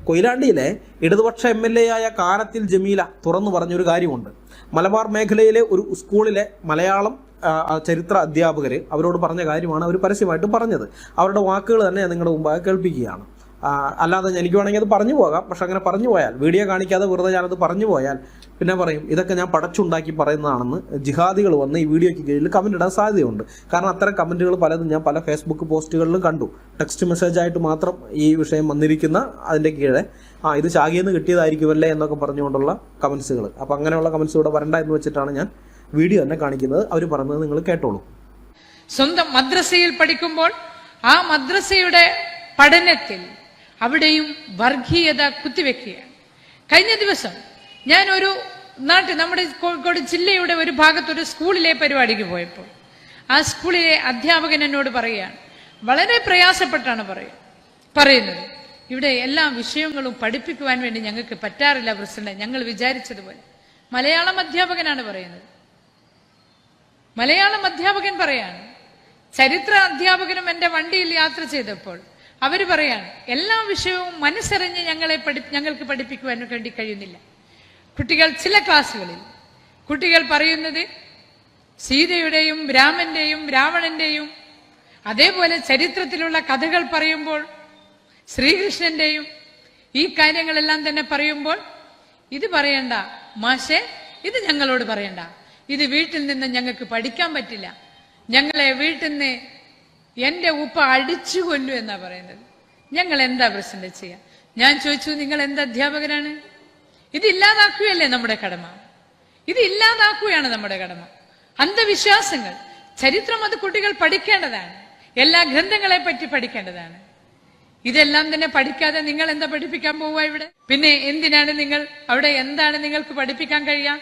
കൊയിലാണ്ടിയിലെ ഇടതുപക്ഷ MLA ആയ കാനത്തിൽ ജമീല തുറന്നു പറഞ്ഞൊരു കാര്യമുണ്ട്. മലബാർ മേഖലയിലെ ഒരു സ്കൂളിലെ മലയാളം ചരിത്ര അധ്യാപകർ അവരോട് പറഞ്ഞ കാര്യമാണ് അവർ പരസ്യമായിട്ട് പറഞ്ഞത്. അവരുടെ വാക്കുകൾ തന്നെ ഞാൻ നിങ്ങളുടെ മുമ്പാകെ കേൾപ്പിക്കുകയാണ്. അല്ലാതെ എനിക്ക് വേണമെങ്കിൽ അത് പറഞ്ഞു പോകാം. പക്ഷെ അങ്ങനെ പറഞ്ഞു പോയാൽ, വീഡിയോ കാണിക്കാതെ വെറുതെ ഞാനത് പറഞ്ഞു പോയാൽ പിന്നെ പറയും ഇതൊക്കെ ഞാൻ പടച്ചുണ്ടാക്കി പറയുന്നതാണെന്ന് ജിഹാദികൾ വന്ന് ഈ വീഡിയോയ്ക്ക് കീഴിൽ കമൻ്റ് ഇടാൻ സാധ്യതയുണ്ട്. കാരണം അത്തരം കമൻറ്റുകൾ പലതും ഞാൻ പല ഫേസ്ബുക്ക് പോസ്റ്റുകളിലും കണ്ടു. ടെക്സ്റ്റ് മെസ്സേജായിട്ട് മാത്രം ഈ വിഷയം വന്നിരിക്കുന്ന അതിൻ്റെ കീഴെ ഇത് ചാകിയെന്ന് കിട്ടിയതായിരിക്കുമല്ലേ എന്നൊക്കെ പറഞ്ഞുകൊണ്ടുള്ള കമൻസുകൾ. അപ്പോൾ അങ്ങനെയുള്ള കമൻസ് ഇവിടെ വരണ്ട എന്ന് വെച്ചിട്ടാണ് ഞാൻ വീഡിയോ തന്നെ കാണിക്കുന്നത്. അവർ പറഞ്ഞത് നിങ്ങൾ കേട്ടോളൂ. സ്വന്തം മദ്രസയിൽ പഠിക്കുമ്പോൾ ആ മദ്രസയുടെ പഠനത്തിൽ അവിടെയും വർഗീയത കുത്തിവെക്കുകയാണ്. കഴിഞ്ഞ ദിവസം ഞാൻ ഒരു നമ്മുടെ കോഴിക്കോട് ജില്ലയുടെ ഒരു ഭാഗത്തൊരു സ്കൂളിലെ പരിപാടിക്ക് പോയപ്പോൾ ആ സ്കൂളിലെ അധ്യാപകൻ എന്നോട് പറയുകയാണ്, വളരെ പ്രയാസപ്പെട്ടാണ് പറയുന്നത്, ഇവിടെ എല്ലാ വിഷയങ്ങളും പഠിപ്പിക്കുവാൻ വേണ്ടി ഞങ്ങൾക്ക് പറ്റാറില്ല പ്രസിഡന്റ്, ഞങ്ങൾ വിചാരിച്ചതുപോലെ. മലയാളം അധ്യാപകനാണ് പറയുന്നത്. മലയാളം അധ്യാപകൻ പറയാണ്, ചരിത്ര അധ്യാപകനും എൻ്റെ വണ്ടിയിൽ യാത്ര ചെയ്തപ്പോൾ അവർ പറയാണ്, എല്ലാ വിഷയവും മനസ്സറിഞ്ഞ് ഞങ്ങൾക്ക് പഠിപ്പിക്കുവാൻ വേണ്ടി കഴിയുന്നില്ല. കുട്ടികൾ ചില ക്ലാസ്സുകളിൽ കുട്ടികൾ പറയുന്നത് സീതയുടെയും രാമന്റെയും രാവണന്റെയും അതേപോലെ ചരിത്രത്തിലുള്ള കഥകൾ പറയുമ്പോൾ ശ്രീകൃഷ്ണന്റെയും ഈ കാര്യങ്ങളെല്ലാം തന്നെ പറയുമ്പോൾ ഇത് പറയണ്ട മാഷേ, ഇത് ഞങ്ങളോട് പറയണ്ട, ഇത് വീട്ടിൽ നിന്ന് ഞങ്ങൾക്ക് പഠിക്കാൻ പറ്റില്ല, ഞങ്ങളെ വീട്ടിൽ നിന്ന് എന്റെ ഉപ്പ അടിച്ചു കൊല്ലു എന്നാ പറയുന്നത്. ഞങ്ങൾ എന്താ പ്രശ്നം ചെയ്യാം? ഞാൻ ചോദിച്ചു, നിങ്ങൾ എന്ത് അധ്യാപകരാണ്? ഇത് ഇല്ലാതാക്കുകയല്ലേ നമ്മുടെ കടമ? ഇത് ഇല്ലാതാക്കുകയാണ് നമ്മുടെ കടമ. അന്ധവിശ്വാസങ്ങൾ, ചരിത്രം അത് കുട്ടികൾ പഠിക്കേണ്ടതാണ്. എല്ലാ ഗ്രന്ഥങ്ങളെ പറ്റി പഠിക്കേണ്ടതാണ്. ഇതെല്ലാം തന്നെ പഠിക്കാതെ നിങ്ങൾ എന്താ പഠിപ്പിക്കാൻ പോവുക ഇവിടെ? പിന്നെ എന്തിനാണ് നിങ്ങൾ അവിടെ? എന്താണ് നിങ്ങൾക്ക് പഠിപ്പിക്കാൻ കഴിയാം?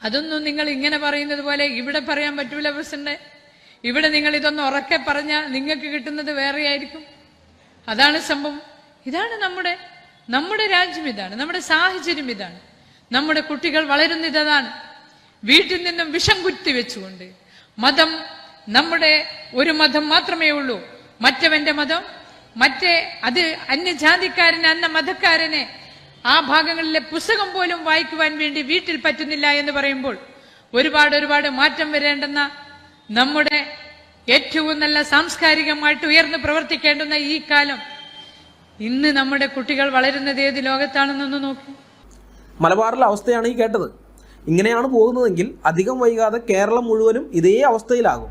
അതൊന്നും നിങ്ങൾ ഇങ്ങനെ പറയുന്നത് പോലെ ഇവിടെ പറയാൻ പറ്റൂല പ്രസിഡന്റ്. ഇവിടെ നിങ്ങൾ ഇതൊന്ന് ഉറക്കെ പറഞ്ഞാൽ നിങ്ങൾക്ക് കിട്ടുന്നത് വേറെയായിരിക്കും. അതാണ് സംഭവം. ഇതാണ് നമ്മുടെ രാജ്യം, ഇതാണ് നമ്മുടെ സാഹചര്യം, ഇതാണ് നമ്മുടെ കുട്ടികൾ വളരുന്നത്. അതാണ് വീട്ടിൽ നിന്നും വിഷം കുത്തിവെച്ചുകൊണ്ട് മതം, നമ്മുടെ ഒരു മതം മാത്രമേ ഉള്ളൂ, മറ്റവന്റെ മതം, അത് അന്യജാതിക്കാരനെ അന്ന മതക്കാരനെ ആ ഭാഗങ്ങളിലെ പുസ്തകം പോലും വായിക്കുവാൻ വേണ്ടി വീട്ടിൽ പറ്റുന്നില്ല എന്ന് പറയുമ്പോൾ ഒരുപാട് മാറ്റം വരേണ്ടെന്ന നമ്മുടെ ഏറ്റവും നല്ല സാംസ്കാരികമായിട്ട് ഉയർന്നു പ്രവർത്തിക്കേണ്ടുന്ന ഈ കാലം, ഇന്ന് നമ്മുടെ കുട്ടികൾ വളരുന്നത് ഏത് ലോകത്താണെന്നൊന്ന് നോക്കി. മലബാറിലെ അവസ്ഥയാണ് ഈ കേട്ടത്. ഇങ്ങനെയാണ് പോകുന്നതെങ്കിൽ അധികം വൈകാതെ കേരളം മുഴുവനും ഇതേ അവസ്ഥയിലാകും.